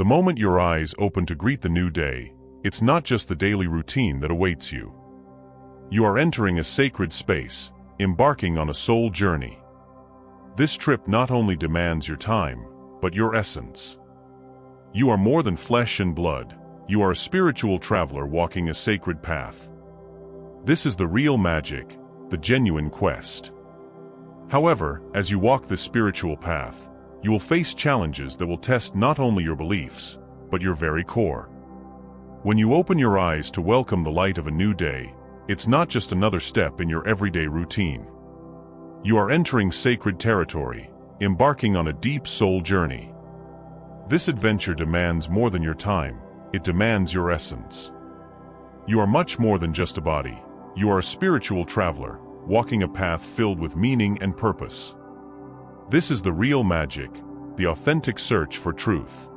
The moment your eyes open to greet the new day, it's not just the daily routine that awaits you. You are entering a sacred space, embarking on a soul journey. This trip not only demands your time, but your essence. You are more than flesh and blood. You are a spiritual traveler walking a sacred path. This is the real magic, the genuine quest. However, as you walk this spiritual path, you will face challenges that will test not only your beliefs, but your very core. When you open your eyes to welcome the light of a new day, it's not just another step in your everyday routine. You are entering sacred territory, embarking on a deep soul journey. This adventure demands more than your time, it demands your essence. You are much more than just a body. You are a spiritual traveler, walking a path filled with meaning and purpose. This is the real magic, the authentic search for truth.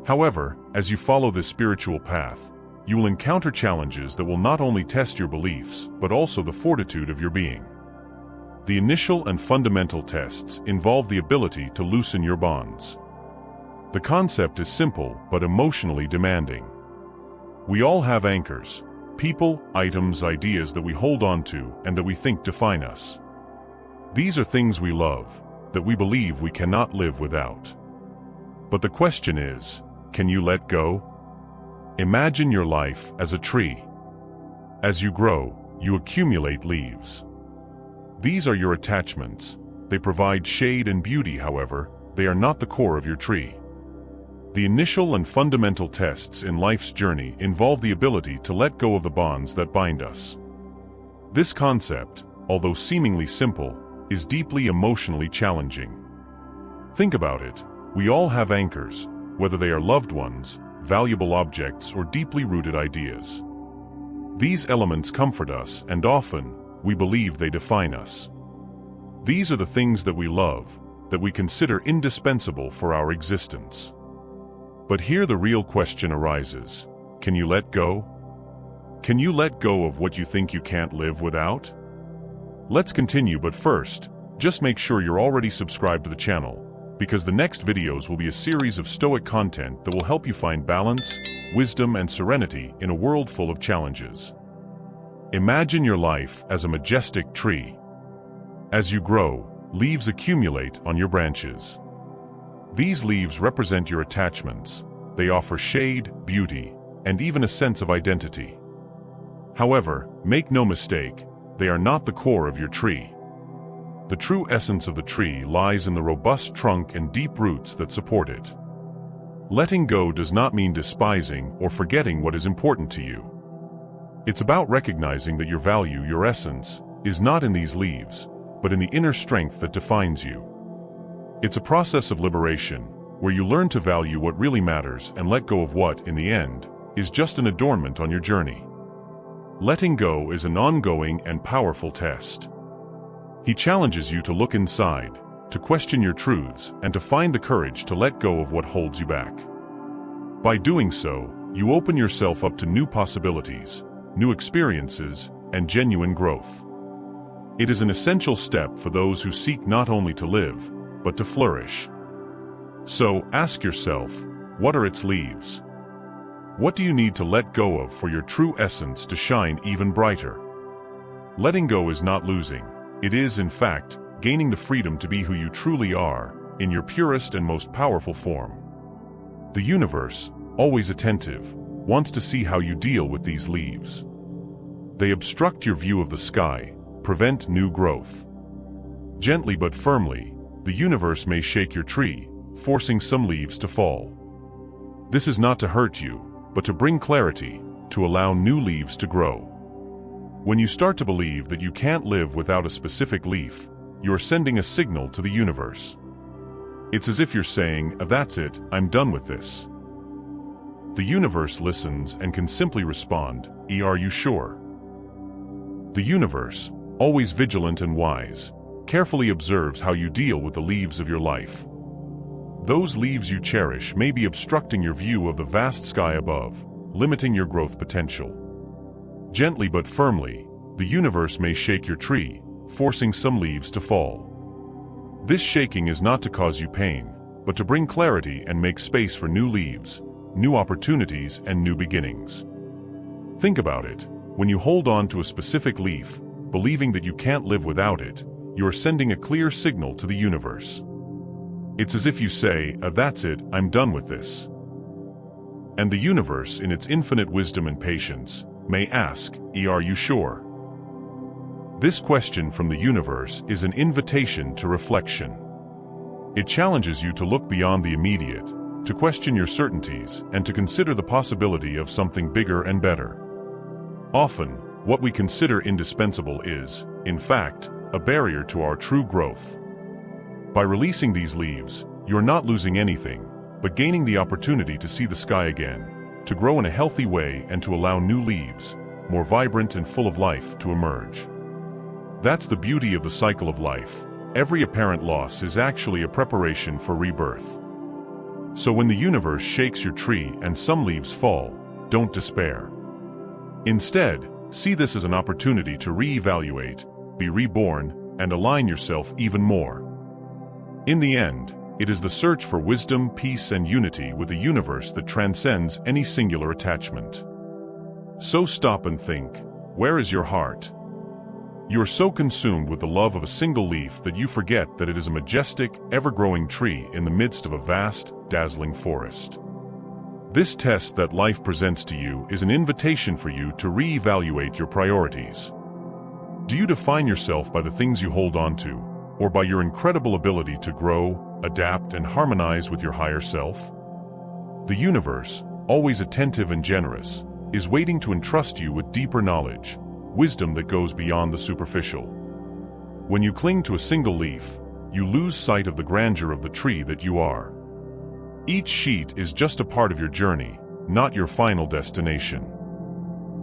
However, as you follow this spiritual path, you will encounter challenges that will not only test your beliefs, but also the fortitude of your being. The initial and fundamental tests involve the ability to loosen your bonds. The concept is simple but emotionally demanding. We all have anchors, people, items, ideas that we hold on to and that we think define us. These are things we love, that we believe we cannot live without. But the question is, can you let go? Imagine your life as a tree. As you grow, you accumulate leaves. These are your attachments. They provide shade and beauty, however, they are not the core of your tree. The initial and fundamental tests in life's journey involve the ability to let go of the bonds that bind us. This concept, although seemingly simple, is deeply emotionally challenging. Think about it. We all have anchors, whether they are loved ones, valuable objects, or deeply rooted ideas. These elements comfort us, and often, we believe they define us. These are the things that we love, that we consider indispensable for our existence. But here the real question arises. Can you let go? Can you let go of what you think you can't live without? Let's continue, but first, just make sure you're already subscribed to the channel, because the next videos will be a series of Stoic content that will help you find balance, wisdom, and serenity in a world full of challenges. Imagine your life as a majestic tree. As you grow, leaves accumulate on your branches. These leaves represent your attachments. They offer shade, beauty, and even a sense of identity. However, make no mistake, they are not the core of your tree. The true essence of the tree lies in the robust trunk and deep roots that support it. Letting go does not mean despising or forgetting what is important to you. It's about recognizing that your value, your essence, is not in these leaves, but in the inner strength that defines you. It's a process of liberation, where you learn to value what really matters and let go of what, in the end, is just an adornment on your journey. Letting go is an ongoing and powerful test. He challenges you to look inside, to question your truths, and to find the courage to let go of what holds you back. By doing so, you open yourself up to new possibilities, new experiences, and genuine growth. It is an essential step for those who seek not only to live, but to flourish. So, ask yourself, what are its leaves? What do you need to let go of for your true essence to shine even brighter? Letting go is not losing. It is, in fact, gaining the freedom to be who you truly are, in your purest and most powerful form. The universe, always attentive, wants to see how you deal with these leaves. They obstruct your view of the sky, prevent new growth. Gently but firmly, the universe may shake your tree, forcing some leaves to fall. This is not to hurt you, but to bring clarity, to allow new leaves to grow. When you start to believe that you can't live without a specific leaf, you're sending a signal to the universe. It's as if you're saying, "That's it, I'm done with this." The universe listens and can simply respond, "Are you sure?" The universe, always vigilant and wise, carefully observes how you deal with the leaves of your life. Those leaves you cherish may be obstructing your view of the vast sky above, limiting your growth potential. Gently but firmly, the universe may shake your tree, forcing some leaves to fall. This shaking is not to cause you pain, but to bring clarity and make space for new leaves, new opportunities, and new beginnings. Think about it. When you hold on to a specific leaf, believing that you can't live without it, you are sending a clear signal to the universe. It's as if you say, "That's it, I'm done with this." And the universe, in its infinite wisdom and patience, may ask, "Are you sure?" This question from the universe is an invitation to reflection. It challenges you to look beyond the immediate, to question your certainties, and to consider the possibility of something bigger and better. Often, what we consider indispensable is, in fact, a barrier to our true growth. By releasing these leaves, you're not losing anything, but gaining the opportunity to see the sky again, to grow in a healthy way, and to allow new leaves, more vibrant and full of life, to emerge. That's the beauty of the cycle of life. Every apparent loss is actually a preparation for rebirth. So when the universe shakes your tree and some leaves fall, don't despair. Instead, see this as an opportunity to reevaluate, be reborn, and align yourself even more. In the end, it is the search for wisdom, peace, and unity with a universe that transcends any singular attachment. So stop and think, where is your heart? You are so consumed with the love of a single leaf that you forget that it is a majestic, ever-growing tree in the midst of a vast, dazzling forest. This test that life presents to you is an invitation for you to reevaluate your priorities. Do you define yourself by the things you hold on to, or by your incredible ability to grow, adapt, and harmonize with your higher self? The universe, always attentive and generous, is waiting to entrust you with deeper knowledge, wisdom that goes beyond the superficial. When you cling to a single leaf, you lose sight of the grandeur of the tree that you are. Each sheet is just a part of your journey, not your final destination.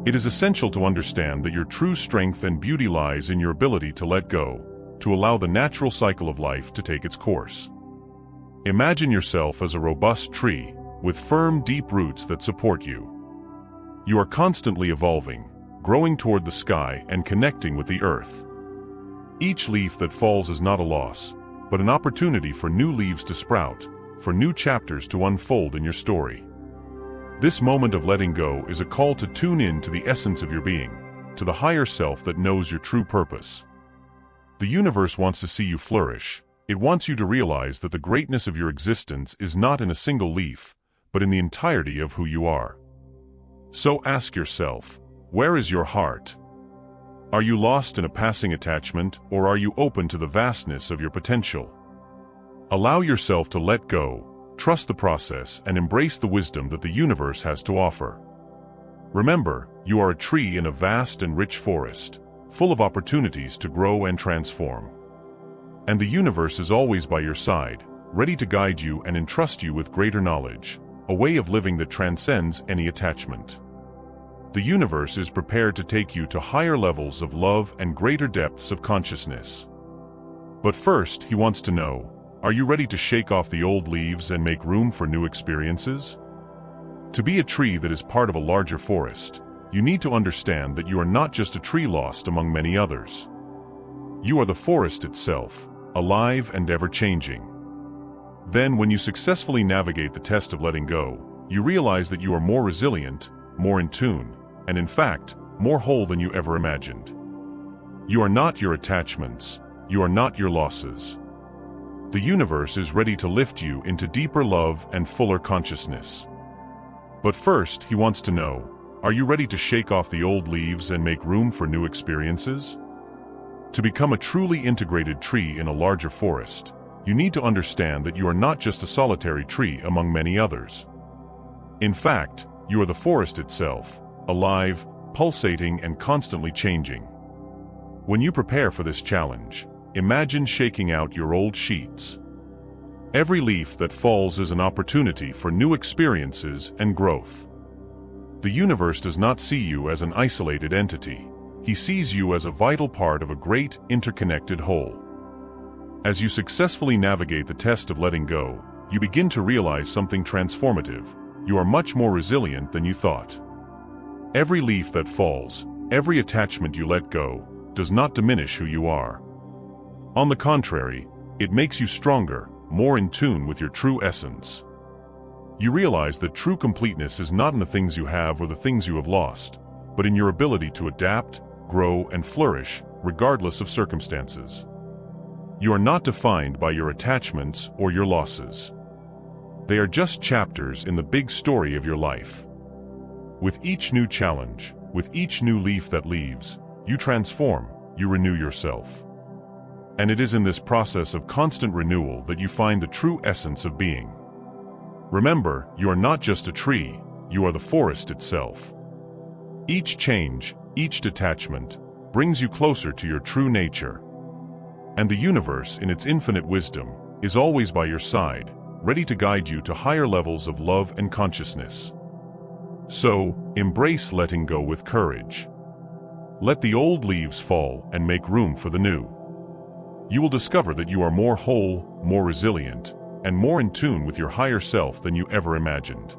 It is essential to understand that your true strength and beauty lies in your ability to let go, to allow the natural cycle of life to take its course. Imagine yourself as a robust tree, with firm, deep roots that support you. You are constantly evolving, growing toward the sky and connecting with the earth. Each leaf that falls is not a loss, but an opportunity for new leaves to sprout, for new chapters to unfold in your story. This moment of letting go is a call to tune in to the essence of your being, to the higher self that knows your true purpose. The universe wants to see you flourish. It wants you to realize that the greatness of your existence is not in a single leaf, but in the entirety of who you are. So ask yourself, where is your heart? Are you lost in a passing attachment, or are you open to the vastness of your potential? Allow yourself to let go, trust the process, and embrace the wisdom that the universe has to offer. Remember, you are a tree in a vast and rich forest, full of opportunities to grow and transform. And the universe is always by your side, ready to guide you and entrust you with greater knowledge, a way of living that transcends any attachment. The universe is prepared to take you to higher levels of love and greater depths of consciousness. But first, he wants to know, are you ready to shake off the old leaves and make room for new experiences? To be a tree that is part of a larger forest, you need to understand that you are not just a tree lost among many others. You are the forest itself, alive and ever-changing. Then, when you successfully navigate the test of letting go, you realize that you are more resilient, more in tune, and in fact, more whole than you ever imagined. You are not your attachments, you are not your losses. The universe is ready to lift you into deeper love and fuller consciousness. But first, he wants to know, are you ready to shake off the old leaves and make room for new experiences? To become a truly integrated tree in a larger forest, you need to understand that you are not just a solitary tree among many others. In fact, you are the forest itself, alive, pulsating, and constantly changing. When you prepare for this challenge, imagine shaking out your old sheets. Every leaf that falls is an opportunity for new experiences and growth. The universe does not see you as an isolated entity. He sees you as a vital part of a great, interconnected whole. As you successfully navigate the test of letting go, you begin to realize something transformative. You are much more resilient than you thought. Every leaf that falls, every attachment you let go, does not diminish who you are. On the contrary, it makes you stronger, more in tune with your true essence. You realize that true completeness is not in the things you have or the things you have lost, but in your ability to adapt, grow, and flourish, regardless of circumstances. You are not defined by your attachments or your losses. They are just chapters in the big story of your life. With each new challenge, with each new leaf that leaves, you transform, you renew yourself. And it is in this process of constant renewal that you find the true essence of being. Remember, you are not just a tree, you are the forest itself. Each change, each detachment, brings you closer to your true nature. And the universe, in its infinite wisdom, is always by your side, ready to guide you to higher levels of love and consciousness. So, embrace letting go with courage. Let the old leaves fall and make room for the new. You will discover that you are more whole, more resilient, and more in tune with your higher self than you ever imagined.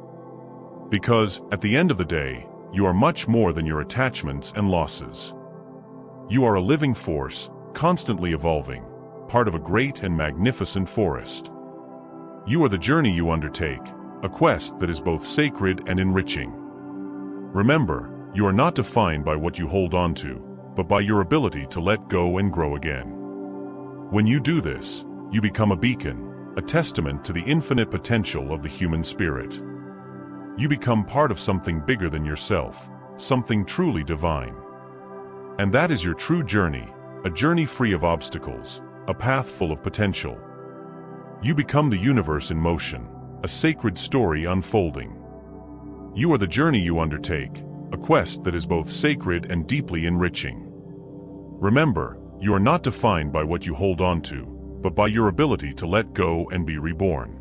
Because, at the end of the day, you are much more than your attachments and losses. You are a living force, constantly evolving, part of a great and magnificent forest. You are the journey you undertake, a quest that is both sacred and enriching. Remember, you are not defined by what you hold on to, but by your ability to let go and grow again. When you do this, you become a beacon, a testament to the infinite potential of the human spirit. You become part of something bigger than yourself, something truly divine. And that is your true journey, a journey free of obstacles, a path full of potential. You become the universe in motion, a sacred story unfolding. You are the journey you undertake, a quest that is both sacred and deeply enriching. Remember, you are not defined by what you hold on to, but by your ability to let go and be reborn.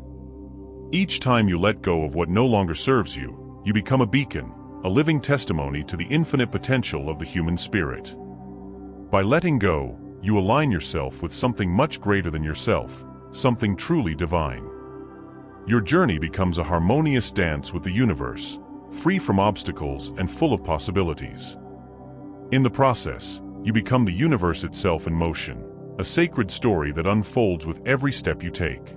Each time you let go of what no longer serves you, you become a beacon, a living testimony to the infinite potential of the human spirit. By letting go, you align yourself with something much greater than yourself, something truly divine. Your journey becomes a harmonious dance with the universe, free from obstacles and full of possibilities. In the process, you become the universe itself in motion, a sacred story that unfolds with every step you take.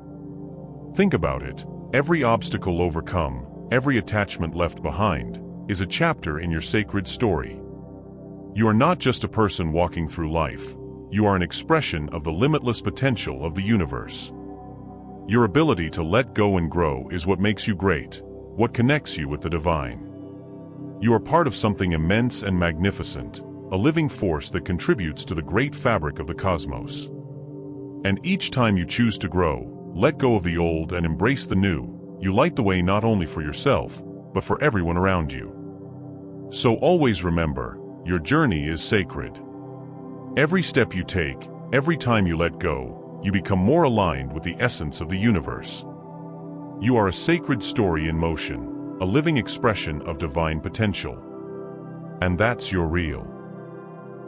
Think about it, every obstacle overcome, every attachment left behind, is a chapter in your sacred story. You are not just a person walking through life, you are an expression of the limitless potential of the universe. Your ability to let go and grow is what makes you great, what connects you with the divine. You are part of something immense and magnificent, a living force that contributes to the great fabric of the cosmos. And each time you choose to grow, let go of the old and embrace the new, you light the way not only for yourself, but for everyone around you. So always remember, your journey is sacred. Every step you take, every time you let go, you become more aligned with the essence of the universe. You are a sacred story in motion, a living expression of divine potential. And that's your real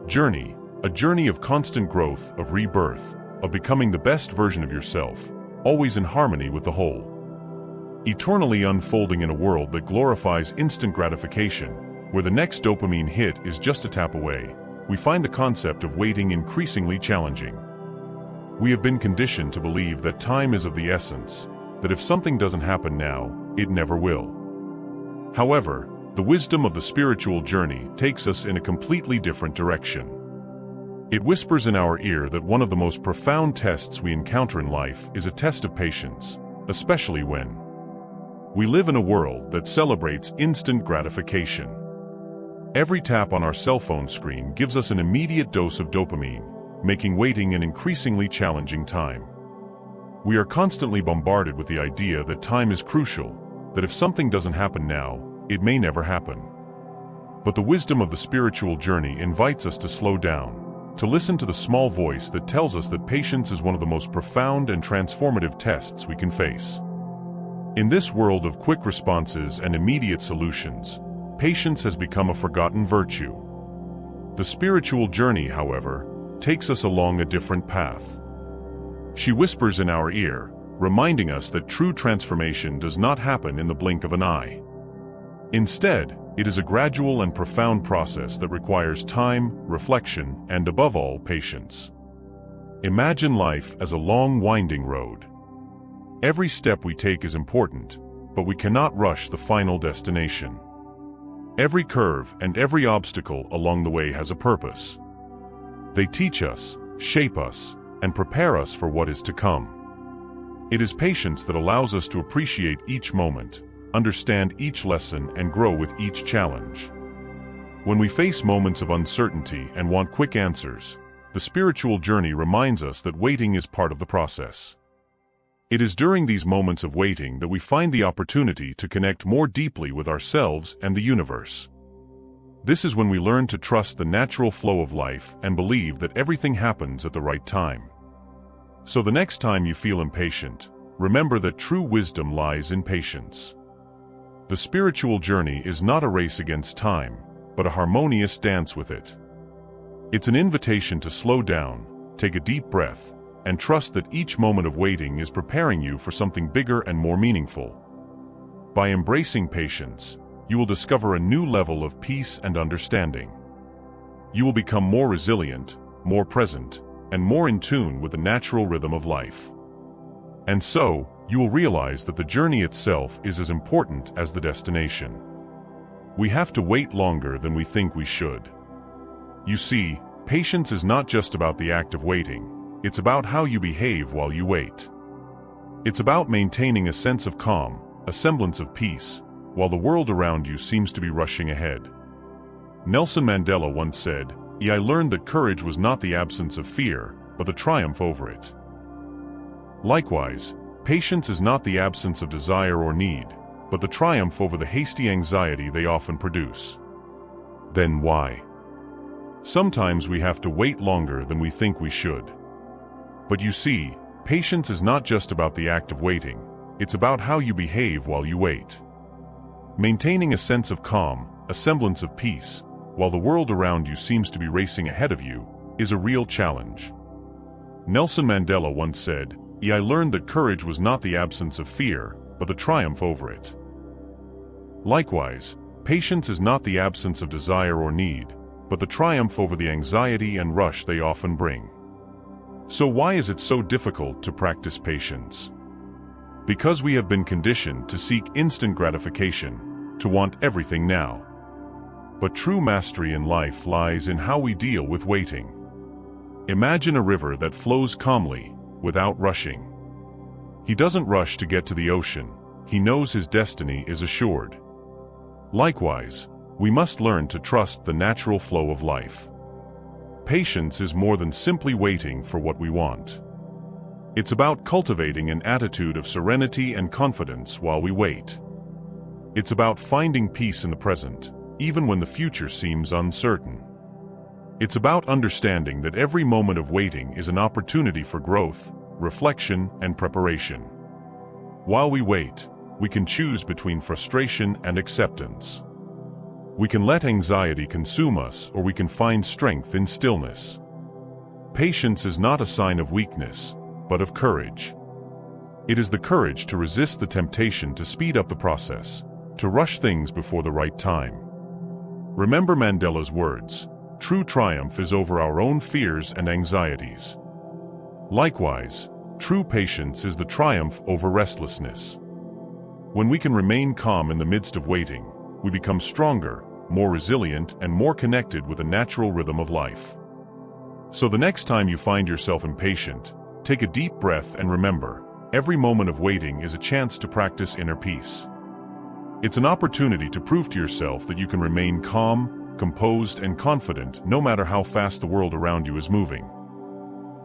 journey, a journey of constant growth, of rebirth, of becoming the best version of yourself, always in harmony with the whole. Eternally unfolding in a world that glorifies instant gratification, where the next dopamine hit is just a tap away, we find the concept of waiting increasingly challenging. We have been conditioned to believe that time is of the essence, that if something doesn't happen now, it never will. However, the wisdom of the spiritual journey takes us in a completely different direction. It whispers in our ear that one of the most profound tests we encounter in life is a test of patience, especially when we live in a world that celebrates instant gratification. Every tap on our cell phone screen gives us an immediate dose of dopamine, making waiting an increasingly challenging time. We are constantly bombarded with the idea that time is crucial, that if something doesn't happen now, it may never happen. But the wisdom of the spiritual journey invites us to slow down, to listen to the small voice that tells us that patience is one of the most profound and transformative tests we can face. In this world of quick responses and immediate solutions, patience has become a forgotten virtue. The spiritual journey, however, takes us along a different path. She whispers in our ear, reminding us that true transformation does not happen in the blink of an eye. Instead, it is a gradual and profound process that requires time, reflection, and above all, patience. Imagine life as a long, winding road. Every step we take is important, but we cannot rush the final destination. Every curve and every obstacle along the way has a purpose. They teach us, shape us, and prepare us for what is to come. It is patience that allows us to appreciate each moment, understand each lesson, and grow with each challenge. When we face moments of uncertainty and want quick answers, the spiritual journey reminds us that waiting is part of the process. It is during these moments of waiting that we find the opportunity to connect more deeply with ourselves and the universe. This is when we learn to trust the natural flow of life and believe that everything happens at the right time. So the next time you feel impatient, remember that true wisdom lies in patience. The spiritual journey is not a race against time, but a harmonious dance with it. It's an invitation to slow down, take a deep breath, and trust that each moment of waiting is preparing you for something bigger and more meaningful. By embracing patience, you will discover a new level of peace and understanding. You will become more resilient, more present, and more in tune with the natural rhythm of life. And so, you will realize that the journey itself is as important as the destination. We have to wait longer than we think we should. You see, patience is not just about the act of waiting. It's about how you behave while you wait. It's about maintaining a sense of calm, a semblance of peace, while the world around you seems to be rushing ahead. Nelson Mandela once said, "I learned that courage was not the absence of fear, but the triumph over it." Likewise, patience is not the absence of desire or need, but the triumph over the hasty anxiety they often produce. Then why? Sometimes we have to wait longer than we think we should. But you see, patience is not just about the act of waiting, it's about how you behave while you wait. Maintaining a sense of calm, a semblance of peace, while the world around you seems to be racing ahead of you, is a real challenge. Nelson Mandela once said, "I learned that courage was not the absence of fear, but the triumph over it." Likewise, patience is not the absence of desire or need, but the triumph over the anxiety and rush they often bring. So why is it so difficult to practice patience? Because we have been conditioned to seek instant gratification, to want everything now. But true mastery in life lies in how we deal with waiting. Imagine a river that flows calmly, without rushing. He doesn't rush to get to the ocean, he knows his destiny is assured. Likewise, we must learn to trust the natural flow of life. Patience is more than simply waiting for what we want. It's about cultivating an attitude of serenity and confidence while we wait. It's about finding peace in the present, even when the future seems uncertain. It's about understanding that every moment of waiting is an opportunity for growth, reflection, and preparation. While we wait, we can choose between frustration and acceptance. We can let anxiety consume us, or we can find strength in stillness. Patience is not a sign of weakness, but of courage. It is the courage to resist the temptation to speed up the process, to rush things before the right time. Remember Mandela's words, "True triumph is over our own fears and anxieties." Likewise, true patience is the triumph over restlessness. When we can remain calm in the midst of waiting, we become stronger, more resilient, and more connected with the natural rhythm of life. So the next time you find yourself impatient, take a deep breath and remember, every moment of waiting is a chance to practice inner peace. It's an opportunity to prove to yourself that you can remain calm, composed, and confident no matter how fast the world around you is moving.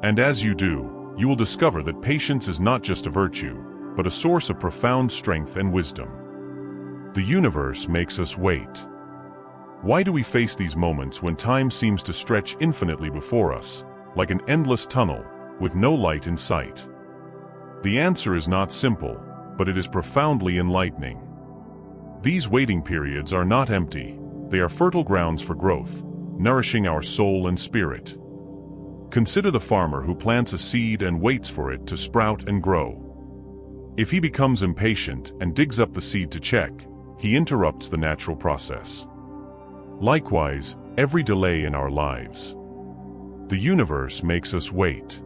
And as you do, you will discover that patience is not just a virtue, but a source of profound strength and wisdom. The universe makes us wait. Why do we face these moments when time seems to stretch infinitely before us, like an endless tunnel, with no light in sight? The answer is not simple, but it is profoundly enlightening. These waiting periods are not empty, they are fertile grounds for growth, nourishing our soul and spirit. Consider the farmer who plants a seed and waits for it to sprout and grow. If he becomes impatient and digs up the seed to check, he interrupts the natural process. Likewise, every delay in our lives. The universe makes us wait.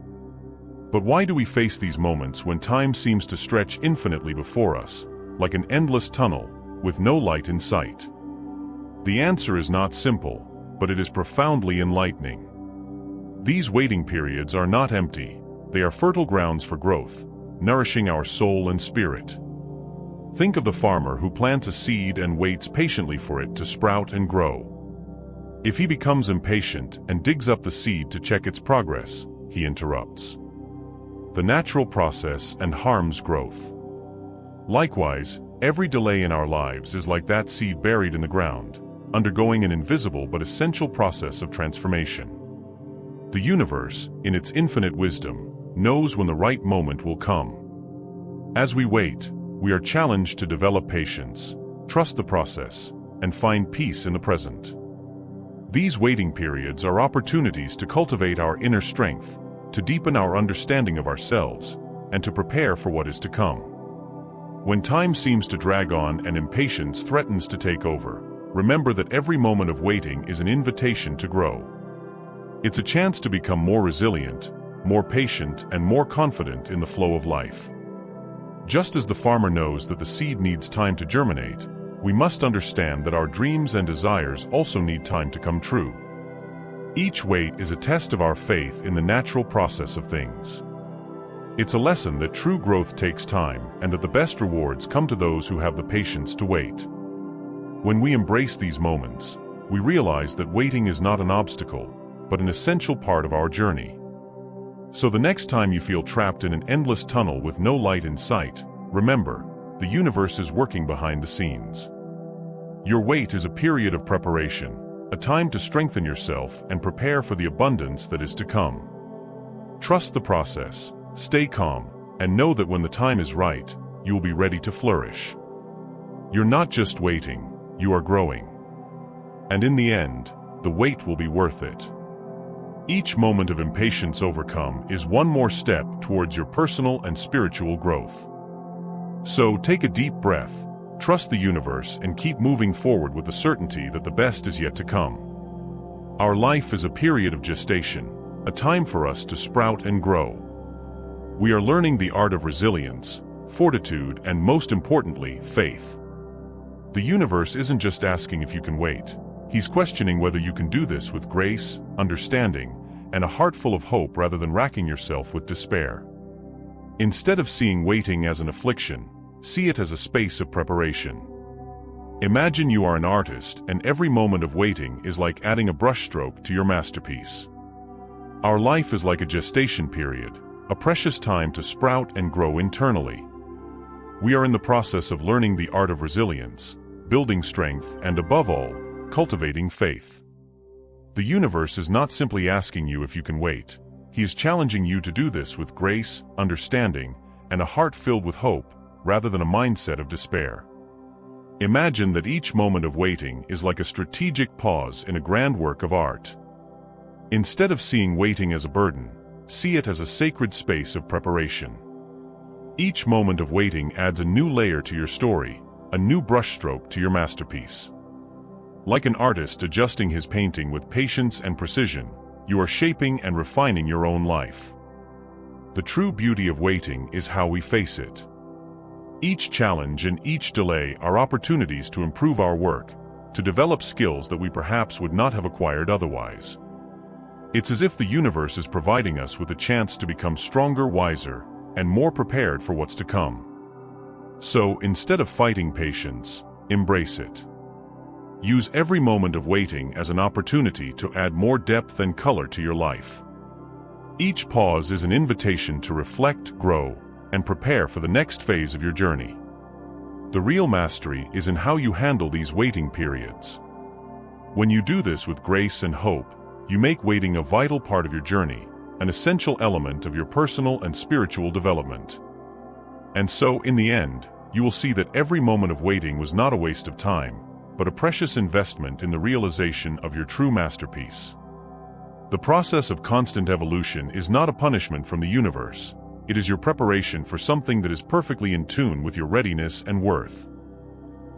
But why do we face these moments when time seems to stretch infinitely before us, like an endless tunnel, with no light in sight? The answer is not simple, but it is profoundly enlightening. These waiting periods are not empty. They are fertile grounds for growth, nourishing our soul and spirit. Think of the farmer who plants a seed and waits patiently for it to sprout and grow. If he becomes impatient and digs up the seed to check its progress, he interrupts the natural process and harms growth. Likewise, every delay in our lives is like that seed buried in the ground, undergoing an invisible but essential process of transformation. The universe, in its infinite wisdom, knows when the right moment will come. As we wait, we are challenged to develop patience, trust the process, and find peace in the present. These waiting periods are opportunities to cultivate our inner strength, to deepen our understanding of ourselves, and to prepare for what is to come. When time seems to drag on and impatience threatens to take over, remember that every moment of waiting is an invitation to grow. It's a chance to become more resilient, more patient, and more confident in the flow of life. Just as the farmer knows that the seed needs time to germinate, we must understand that our dreams and desires also need time to come true. Each wait is a test of our faith in the natural process of things. It's a lesson that true growth takes time and that the best rewards come to those who have the patience to wait. When we embrace these moments, we realize that waiting is not an obstacle, but an essential part of our journey. So the next time you feel trapped in an endless tunnel with no light in sight, remember, the universe is working behind the scenes. Your wait is a period of preparation, a time to strengthen yourself and prepare for the abundance that is to come. Trust the process, stay calm, and know that when the time is right, you will be ready to flourish. You're not just waiting, you are growing. And in the end, the wait will be worth it. Each moment of impatience overcome is one more step towards your personal and spiritual growth. So take a deep breath, trust the universe, and keep moving forward with the certainty that the best is yet to come. Our life is a period of gestation, a time for us to sprout and grow. We are learning the art of resilience, fortitude, and most importantly, faith. The universe isn't just asking if you can wait. He's questioning whether you can do this with grace, understanding, and a heart full of hope rather than racking yourself with despair. Instead of seeing waiting as an affliction, see it as a space of preparation. Imagine you are an artist and every moment of waiting is like adding a brushstroke to your masterpiece. Our life is like a gestation period, a precious time to sprout and grow internally. We are in the process of learning the art of resilience, building strength, and above all, cultivating faith. The universe is not simply asking you if you can wait. He is challenging you to do this with grace, understanding, and a heart filled with hope, rather than a mindset of despair. Imagine that each moment of waiting is like a strategic pause in a grand work of art. Instead of seeing waiting as a burden, see it as a sacred space of preparation. Each moment of waiting adds a new layer to your story, a new brushstroke to your masterpiece. Like an artist adjusting his painting with patience and precision, you are shaping and refining your own life. The true beauty of waiting is how we face it. Each challenge and each delay are opportunities to improve our work, to develop skills that we perhaps would not have acquired otherwise. It's as if the universe is providing us with a chance to become stronger, wiser, and more prepared for what's to come. So, instead of fighting patience, embrace it. Use every moment of waiting as an opportunity to add more depth and color to your life. Each pause is an invitation to reflect, grow, and prepare for the next phase of your journey. The real mastery is in how you handle these waiting periods. When you do this with grace and hope, you make waiting a vital part of your journey, an essential element of your personal and spiritual development. And so, in the end, you will see that every moment of waiting was not a waste of time, but a precious investment in the realization of your true masterpiece. The process of constant evolution is not a punishment from the universe. It is your preparation for something that is perfectly in tune with your readiness and worth.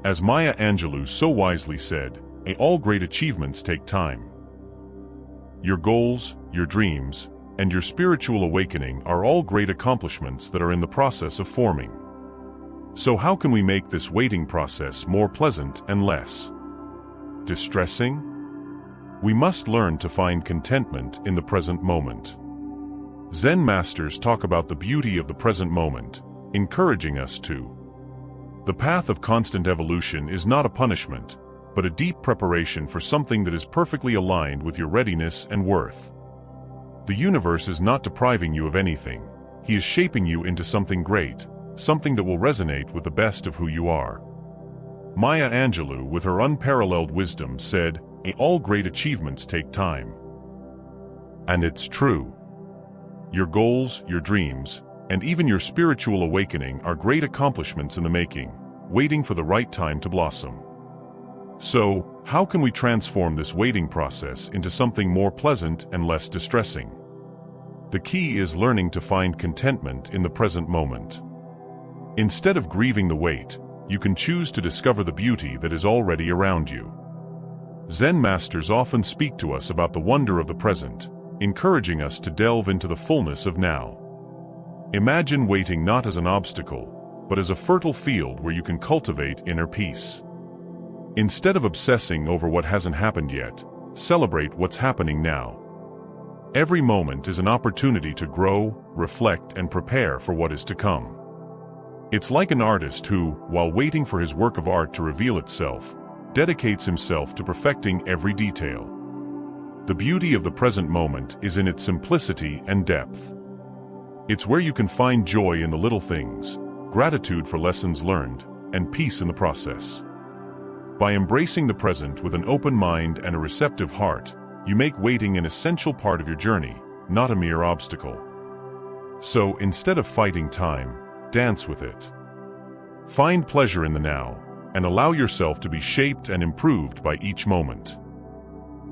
As Maya Angelou so wisely said, all great achievements take time. Your goals, your dreams, and your spiritual awakening are all great accomplishments that are in the process of forming. So how can we make this waiting process more pleasant and less distressing? We must learn to find contentment in the present moment. Zen masters talk about the beauty of the present moment, encouraging us to. The path of constant evolution is not a punishment, but a deep preparation for something that is perfectly aligned with your readiness and worth. The universe is not depriving you of anything. He is shaping you into something great, something that will resonate with the best of who you are. Maya Angelou, with her unparalleled wisdom, said, "All great achievements take time." And it's true. Your goals, your dreams, and even your spiritual awakening are great accomplishments in the making, waiting for the right time to blossom. So, how can we transform this waiting process into something more pleasant and less distressing? The key is learning to find contentment in the present moment. Instead of grieving the wait, you can choose to discover the beauty that is already around you. Zen masters often speak to us about the wonder of the present, encouraging us to delve into the fullness of now. Imagine waiting not as an obstacle, but as a fertile field where you can cultivate inner peace. Instead of obsessing over what hasn't happened yet, celebrate what's happening now. Every moment is an opportunity to grow, reflect, and prepare for what is to come. It's like an artist who, while waiting for his work of art to reveal itself, dedicates himself to perfecting every detail. The beauty of the present moment is in its simplicity and depth. It's where you can find joy in the little things, gratitude for lessons learned, and peace in the process. By embracing the present with an open mind and a receptive heart, you make waiting an essential part of your journey, not a mere obstacle. So, instead of fighting time, dance with it. Find pleasure in the now, and allow yourself to be shaped and improved by each moment.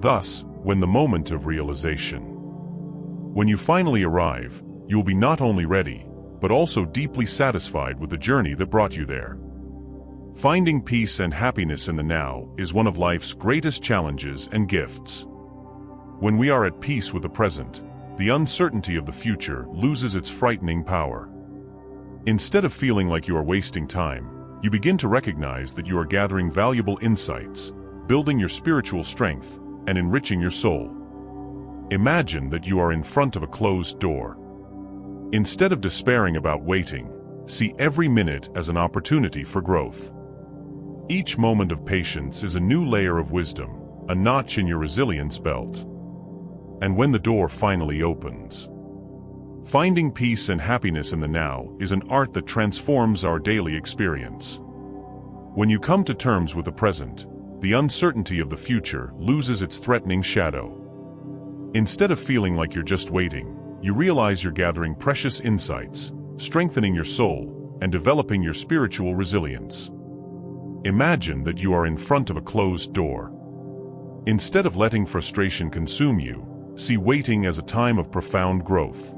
Thus, when the moment of realization. When you finally arrive, you will be not only ready, but also deeply satisfied with the journey that brought you there. Finding peace and happiness in the now is one of life's greatest challenges and gifts. When we are at peace with the present, the uncertainty of the future loses its frightening power. Instead of feeling like you are wasting time, you begin to recognize that you are gathering valuable insights, building your spiritual strength, and enriching your soul. Imagine that you are in front of a closed door. Instead of despairing about waiting, see every minute as an opportunity for growth. Each moment of patience is a new layer of wisdom, a notch in your resilience belt. And when the door finally opens, finding peace and happiness in the now is an art that transforms our daily experience. When you come to terms with the present, the uncertainty of the future loses its threatening shadow. Instead of feeling like you're just waiting, you realize you're gathering precious insights, strengthening your soul, and developing your spiritual resilience. Imagine that you are in front of a closed door. Instead of letting frustration consume you, see waiting as a time of profound growth.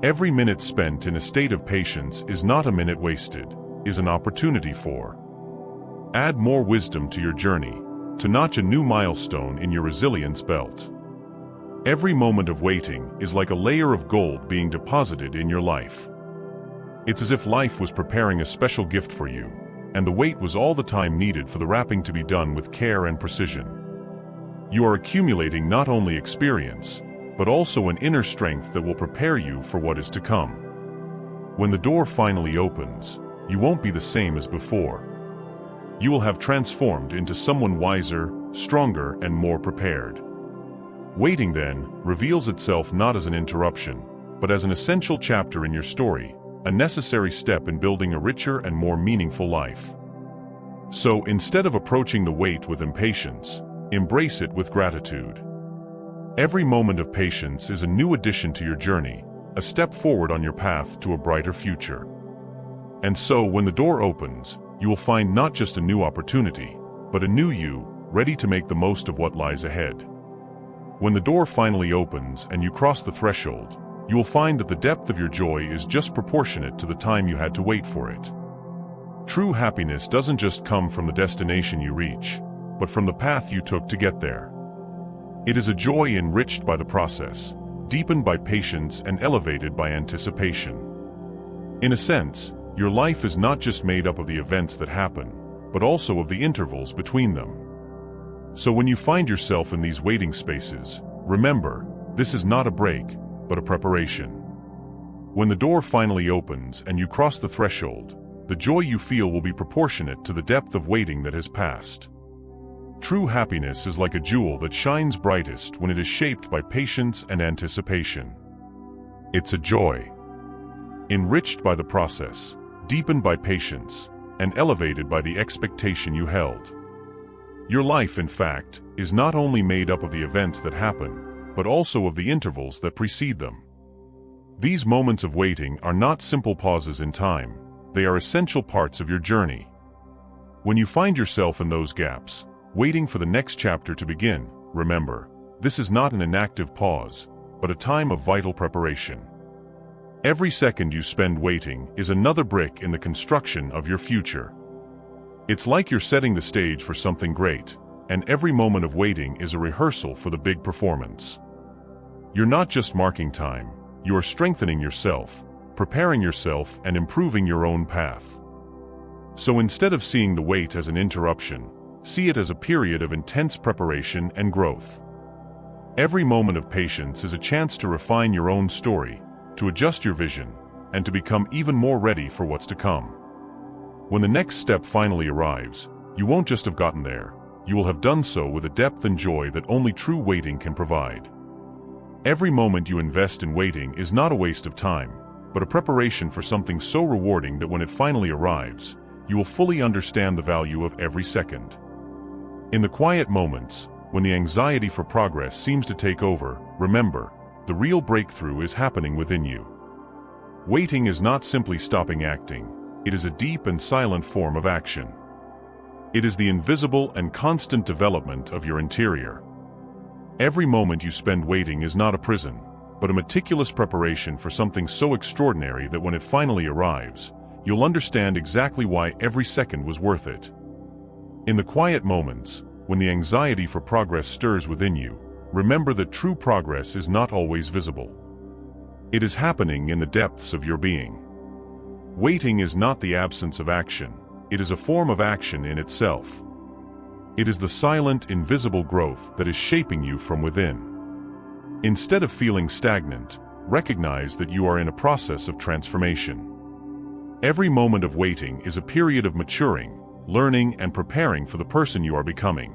Every minute spent in a state of patience is not a minute wasted, is an opportunity for. Add more wisdom to your journey, to notch a new milestone in your resilience belt. Every moment of waiting is like a layer of gold being deposited in your life. It's as if life was preparing a special gift for you, and the wait was all the time needed for the wrapping to be done with care and precision. You are accumulating not only experience, but also an inner strength that will prepare you for what is to come. When the door finally opens, you won't be the same as before. You will have transformed into someone wiser, stronger, and more prepared. Waiting, then, reveals itself not as an interruption, but as an essential chapter in your story, a necessary step in building a richer and more meaningful life. So, instead of approaching the wait with impatience, embrace it with gratitude. Every moment of patience is a new addition to your journey, a step forward on your path to a brighter future. And so, when the door opens, you will find not just a new opportunity, but a new you, ready to make the most of what lies ahead. When the door finally opens and you cross the threshold, you will find that the depth of your joy is just proportionate to the time you had to wait for it. True happiness doesn't just come from the destination you reach, but from the path you took to get there. It is a joy enriched by the process, deepened by patience and elevated by anticipation. In a sense, your life is not just made up of the events that happen, but also of the intervals between them. So when you find yourself in these waiting spaces, remember, this is not a break, but a preparation. When the door finally opens and you cross the threshold, the joy you feel will be proportionate to the depth of waiting that has passed. True happiness is like a jewel that shines brightest when it is shaped by patience and anticipation. It's a joy enriched by the process, deepened by patience, and elevated by the expectation you held. Your life, in fact, is not only made up of the events that happen, but also of the intervals that precede them. These moments of waiting are not simple pauses in time, they are essential parts of your journey. When you find yourself in those gaps, waiting for the next chapter to begin, remember, this is not an inactive pause, but a time of vital preparation. Every second you spend waiting is another brick in the construction of your future. It's like you're setting the stage for something great, and every moment of waiting is a rehearsal for the big performance. You're not just marking time, you are strengthening yourself, preparing yourself, and improving your own path. So instead of seeing the wait as an interruption, see it as a period of intense preparation and growth. Every moment of patience is a chance to refine your own story, to adjust your vision, and to become even more ready for what's to come. When the next step finally arrives, you won't just have gotten there, you will have done so with a depth and joy that only true waiting can provide. Every moment you invest in waiting is not a waste of time, but a preparation for something so rewarding that when it finally arrives, you will fully understand the value of every second. In the quiet moments, when the anxiety for progress seems to take over, remember, the real breakthrough is happening within you. Waiting is not simply stopping acting, it is a deep and silent form of action. It is the invisible and constant development of your interior. Every moment you spend waiting is not a prison, but a meticulous preparation for something so extraordinary that when it finally arrives, you'll understand exactly why every second was worth it. In the quiet moments, when the anxiety for progress stirs within you, remember that true progress is not always visible. It is happening in the depths of your being. Waiting is not the absence of action, it is a form of action in itself. It is the silent, invisible growth that is shaping you from within. Instead of feeling stagnant, recognize that you are in a process of transformation. Every moment of waiting is a period of maturing, learning, and preparing for the person you are becoming.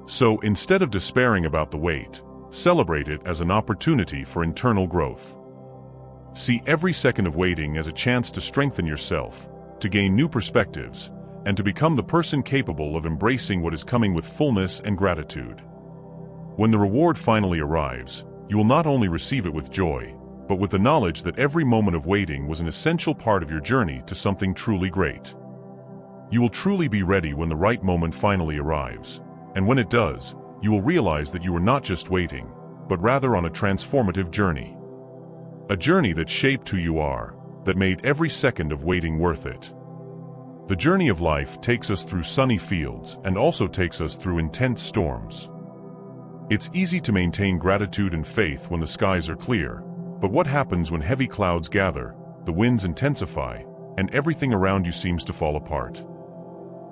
So instead of despairing about the wait, celebrate it as an opportunity for internal growth. See every second of waiting as a chance to strengthen yourself, to gain new perspectives, and to become the person capable of embracing what is coming with fullness and gratitude. When the reward finally arrives, you will not only receive it with joy, but with the knowledge that every moment of waiting was an essential part of your journey to something truly great. You will truly be ready when the right moment finally arrives, and when it does, you will realize that you were not just waiting, but rather on a transformative journey. A journey that shaped who you are, that made every second of waiting worth it. The journey of life takes us through sunny fields and also takes us through intense storms. It's easy to maintain gratitude and faith when the skies are clear, but what happens when heavy clouds gather, the winds intensify, and everything around you seems to fall apart?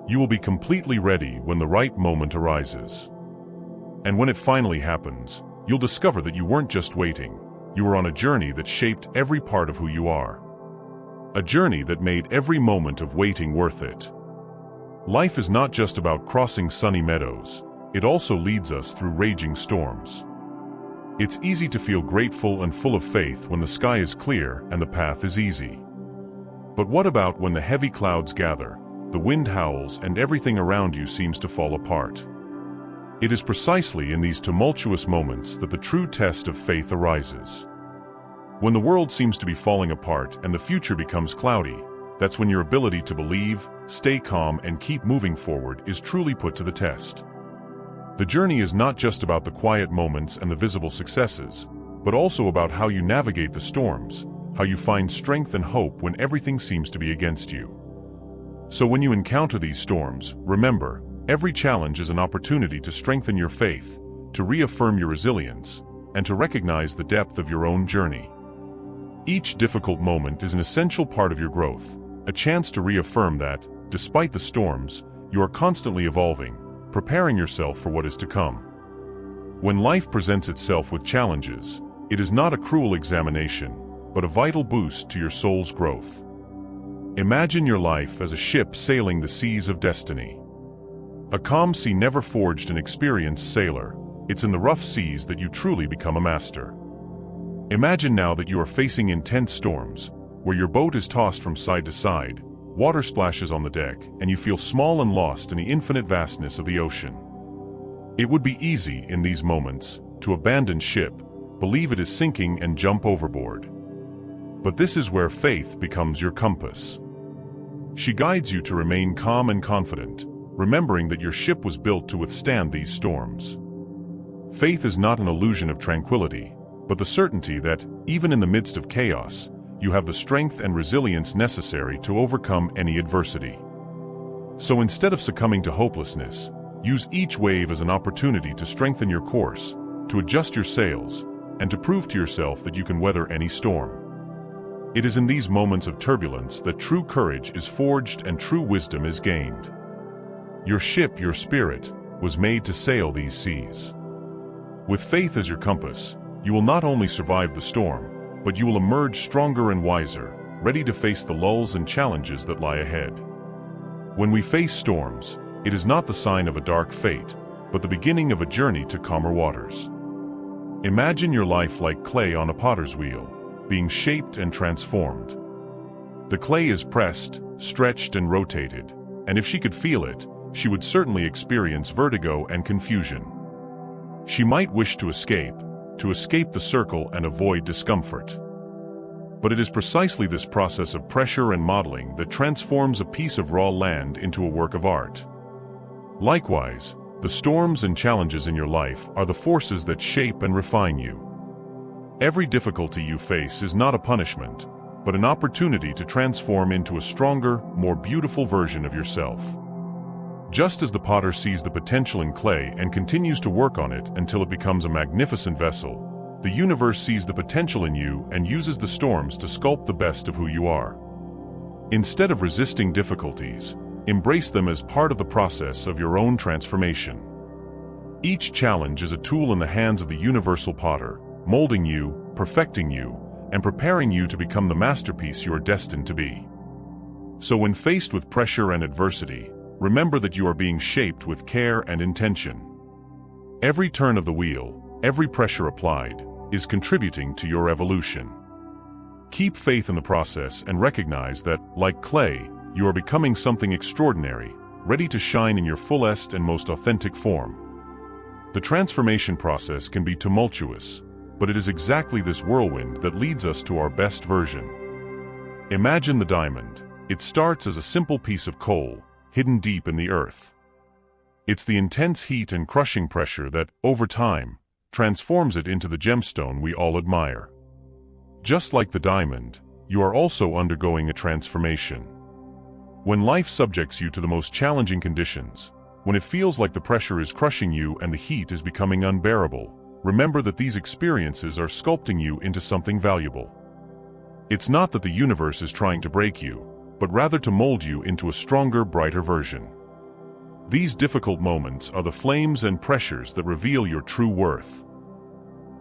You will be completely ready when the right moment arises. And when it finally happens, you'll discover that you weren't just waiting, you were on a journey that shaped every part of who you are. A journey that made every moment of waiting worth it. Life is not just about crossing sunny meadows, it also leads us through raging storms. It's easy to feel grateful and full of faith when the sky is clear and the path is easy. But what about when the heavy clouds gather, the wind howls, and everything around you seems to fall apart? It is precisely in these tumultuous moments that the true test of faith arises. When the world seems to be falling apart and the future becomes cloudy, that's when your ability to believe, stay calm, and keep moving forward is truly put to the test. The journey is not just about the quiet moments and the visible successes, but also about how you navigate the storms, how you find strength and hope when everything seems to be against you. So when you encounter these storms, remember, every challenge is an opportunity to strengthen your faith, to reaffirm your resilience, and to recognize the depth of your own journey. Each difficult moment is an essential part of your growth, a chance to reaffirm that, despite the storms, you are constantly evolving, preparing yourself for what is to come. When life presents itself with challenges, it is not a cruel examination, but a vital boost to your soul's growth. Imagine your life as a ship sailing the seas of destiny. A calm sea never forged an experienced sailor. It's in the rough seas that you truly become a master. Imagine now that you are facing intense storms, where your boat is tossed from side to side, water splashes on the deck, and you feel small and lost in the infinite vastness of the ocean. It would be easy, in these moments, to abandon ship, believe it is sinking and jump overboard. But this is where faith becomes your compass. She guides you to remain calm and confident, remembering that your ship was built to withstand these storms. Faith is not an illusion of tranquility, but the certainty that, even in the midst of chaos, you have the strength and resilience necessary to overcome any adversity. So instead of succumbing to hopelessness, use each wave as an opportunity to strengthen your course, to adjust your sails, and to prove to yourself that you can weather any storm. It is in these moments of turbulence that true courage is forged and true wisdom is gained. Your ship, your spirit, was made to sail these seas. With faith as your compass, you will not only survive the storm, but you will emerge stronger and wiser, ready to face the lulls and challenges that lie ahead. When we face storms, it is not the sign of a dark fate, but the beginning of a journey to calmer waters. Imagine your life like clay on a potter's wheel, being shaped and transformed. The clay is pressed, stretched, and rotated, and if she could feel it, she would certainly experience vertigo and confusion. She might wish to escape the circle and avoid discomfort. But it is precisely this process of pressure and modeling that transforms a piece of raw land into a work of art. Likewise, the storms and challenges in your life are the forces that shape and refine you. Every difficulty you face is not a punishment, but an opportunity to transform into a stronger, more beautiful version of yourself. Just as the potter sees the potential in clay and continues to work on it until it becomes a magnificent vessel, the universe sees the potential in you and uses the storms to sculpt the best of who you are. Instead of resisting difficulties, embrace them as part of the process of your own transformation. Each challenge is a tool in the hands of the universal potter, molding you, perfecting you, and preparing you to become the masterpiece you are destined to be. So when faced with pressure and adversity, remember that you are being shaped with care and intention. Every turn of the wheel, every pressure applied, is contributing to your evolution. Keep faith in the process and recognize that, like clay, you are becoming something extraordinary, ready to shine in your fullest and most authentic form. The transformation process can be tumultuous, but it is exactly this whirlwind that leads us to our best version. Imagine the diamond. It starts as a simple piece of coal, hidden deep in the earth. It's the intense heat and crushing pressure that, over time, transforms it into the gemstone we all admire. Just like the diamond, you are also undergoing a transformation. When life subjects you to the most challenging conditions, when it feels like the pressure is crushing you and the heat is becoming unbearable, remember that these experiences are sculpting you into something valuable. It's not that the universe is trying to break you, but rather to mold you into a stronger, brighter version. These difficult moments are the flames and pressures that reveal your true worth.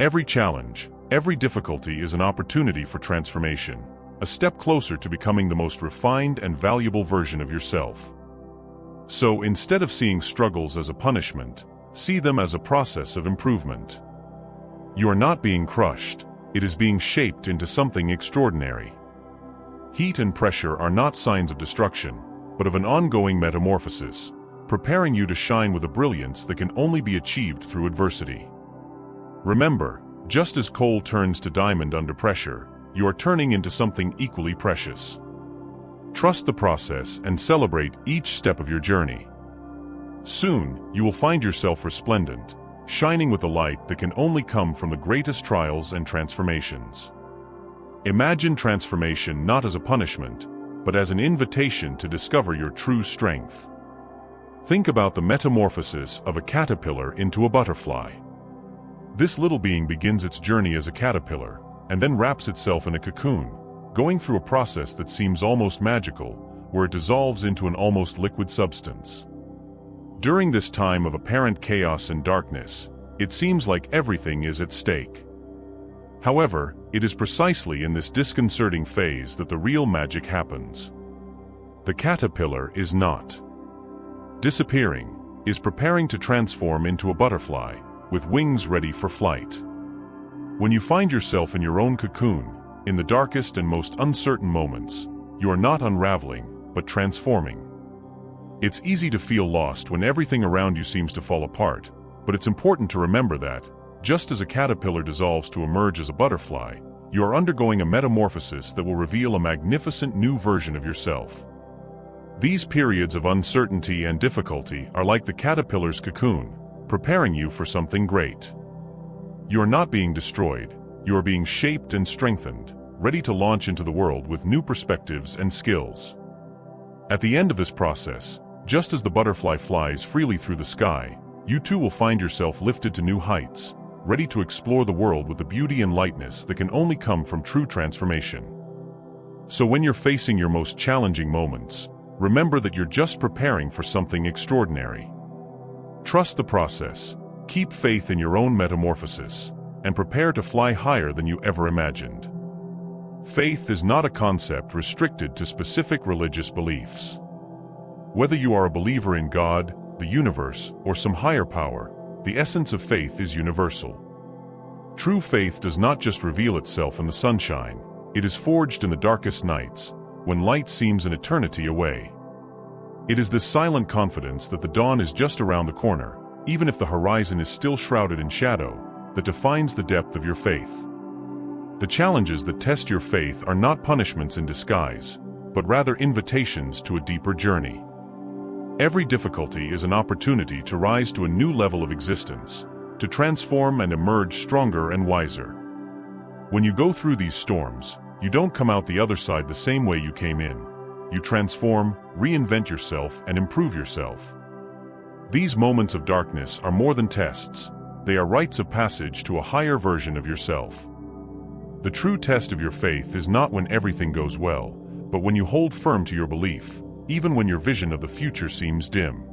Every challenge, every difficulty is an opportunity for transformation, a step closer to becoming the most refined and valuable version of yourself. So instead of seeing struggles as a punishment, see them as a process of improvement. You are not being crushed, it is being shaped into something extraordinary. Heat and pressure are not signs of destruction, but of an ongoing metamorphosis, preparing you to shine with a brilliance that can only be achieved through adversity. Remember, just as coal turns to diamond under pressure, you are turning into something equally precious. Trust the process and celebrate each step of your journey. Soon, you will find yourself resplendent, shining with a light that can only come from the greatest trials and transformations. Imagine transformation not as a punishment, but as an invitation to discover your true strength. Think about the metamorphosis of a caterpillar into a butterfly. This little being begins its journey as a caterpillar, and then wraps itself in a cocoon, going through a process that seems almost magical, where it dissolves into an almost liquid substance. During this time of apparent chaos and darkness, it seems like everything is at stake. However, it is precisely in this disconcerting phase that the real magic happens. The caterpillar is not disappearing, is preparing to transform into a butterfly, with wings ready for flight. When you find yourself in your own cocoon, in the darkest and most uncertain moments, you are not unraveling, but transforming. It's easy to feel lost when everything around you seems to fall apart, but it's important to remember that, just as a caterpillar dissolves to emerge as a butterfly, you are undergoing a metamorphosis that will reveal a magnificent new version of yourself. These periods of uncertainty and difficulty are like the caterpillar's cocoon, preparing you for something great. You are not being destroyed, you are being shaped and strengthened, ready to launch into the world with new perspectives and skills. At the end of this process, just as the butterfly flies freely through the sky, you too will find yourself lifted to new heights, ready to explore the world with the beauty and lightness that can only come from true transformation. So when you're facing your most challenging moments, remember that you're just preparing for something extraordinary. Trust the process, keep faith in your own metamorphosis, and prepare to fly higher than you ever imagined. Faith is not a concept restricted to specific religious beliefs. Whether you are a believer in God, the universe, or some higher power, the essence of faith is universal. True faith does not just reveal itself in the sunshine, it is forged in the darkest nights, when light seems an eternity away. It is this silent confidence that the dawn is just around the corner, even if the horizon is still shrouded in shadow, that defines the depth of your faith. The challenges that test your faith are not punishments in disguise, but rather invitations to a deeper journey. Every difficulty is an opportunity to rise to a new level of existence, to transform and emerge stronger and wiser. When you go through these storms, you don't come out the other side the same way you came in. You transform, reinvent yourself, and improve yourself. These moments of darkness are more than tests, they are rites of passage to a higher version of yourself. The true test of your faith is not when everything goes well, but when you hold firm to your belief, even when your vision of the future seems dim.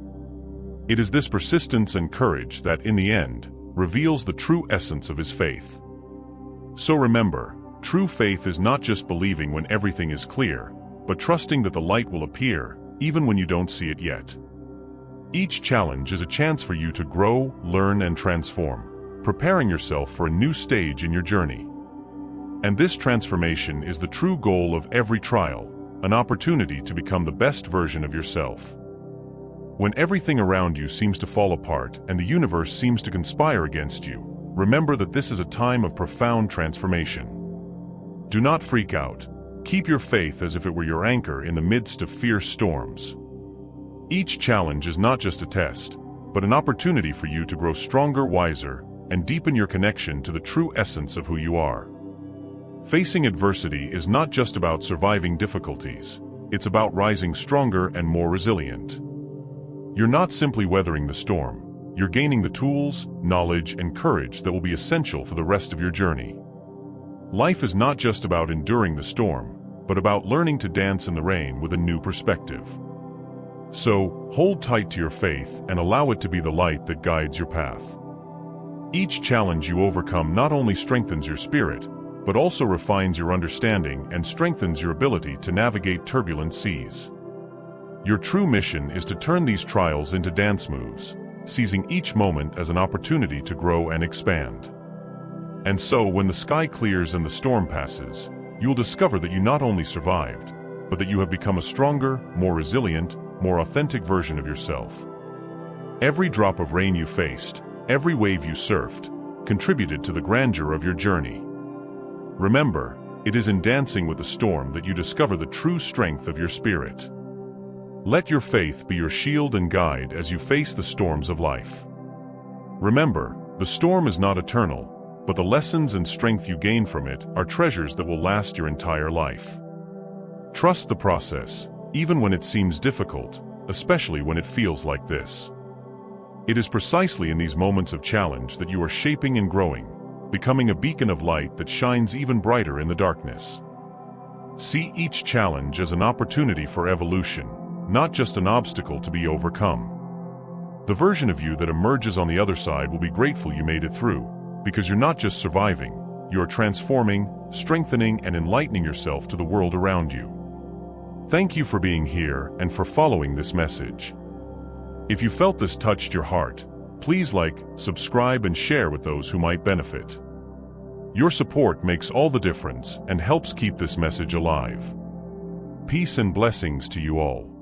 It is this persistence and courage that, in the end, reveals the true essence of his faith. So remember, true faith is not just believing when everything is clear, but trusting that the light will appear, even when you don't see it yet. Each challenge is a chance for you to grow, learn, and transform, preparing yourself for a new stage in your journey. And this transformation is the true goal of every trial, an opportunity to become the best version of yourself. When everything around you seems to fall apart and the universe seems to conspire against you, remember that this is a time of profound transformation. Do not freak out. Keep your faith as if it were your anchor in the midst of fierce storms. Each challenge is not just a test, but an opportunity for you to grow stronger, wiser, and deepen your connection to the true essence of who you are. Facing adversity is not just about surviving difficulties, it's about rising stronger and more resilient. You're not simply weathering the storm, you're gaining the tools, knowledge, and courage that will be essential for the rest of your journey. Life is not just about enduring the storm, but about learning to dance in the rain with a new perspective. So, hold tight to your faith and allow it to be the light that guides your path. Each challenge you overcome not only strengthens your spirit, but also refines your understanding and strengthens your ability to navigate turbulent seas. Your true mission is to turn these trials into dance moves, seizing each moment as an opportunity to grow and expand. And so, when the sky clears and the storm passes, you'll discover that you not only survived, but that you have become a stronger, more resilient, more authentic version of yourself. Every drop of rain you faced, every wave you surfed, contributed to the grandeur of your journey. Remember, it is in dancing with the storm that you discover the true strength of your spirit. Let your faith be your shield and guide as you face the storms of life. Remember, the storm is not eternal, but the lessons and strength you gain from it are treasures that will last your entire life. Trust the process, even when it seems difficult, especially when it feels like this. It is precisely in these moments of challenge that you are shaping and growing, becoming a beacon of light that shines even brighter in the darkness. See each challenge as an opportunity for evolution, not just an obstacle to be overcome. The version of you that emerges on the other side will be grateful you made it through, because you're not just surviving, you are transforming, strengthening, and enlightening yourself to the world around you. Thank you for being here and for following this message. If you felt this touched your heart, please like, subscribe, and share with those who might benefit. Your support makes all the difference and helps keep this message alive. Peace and blessings to you all.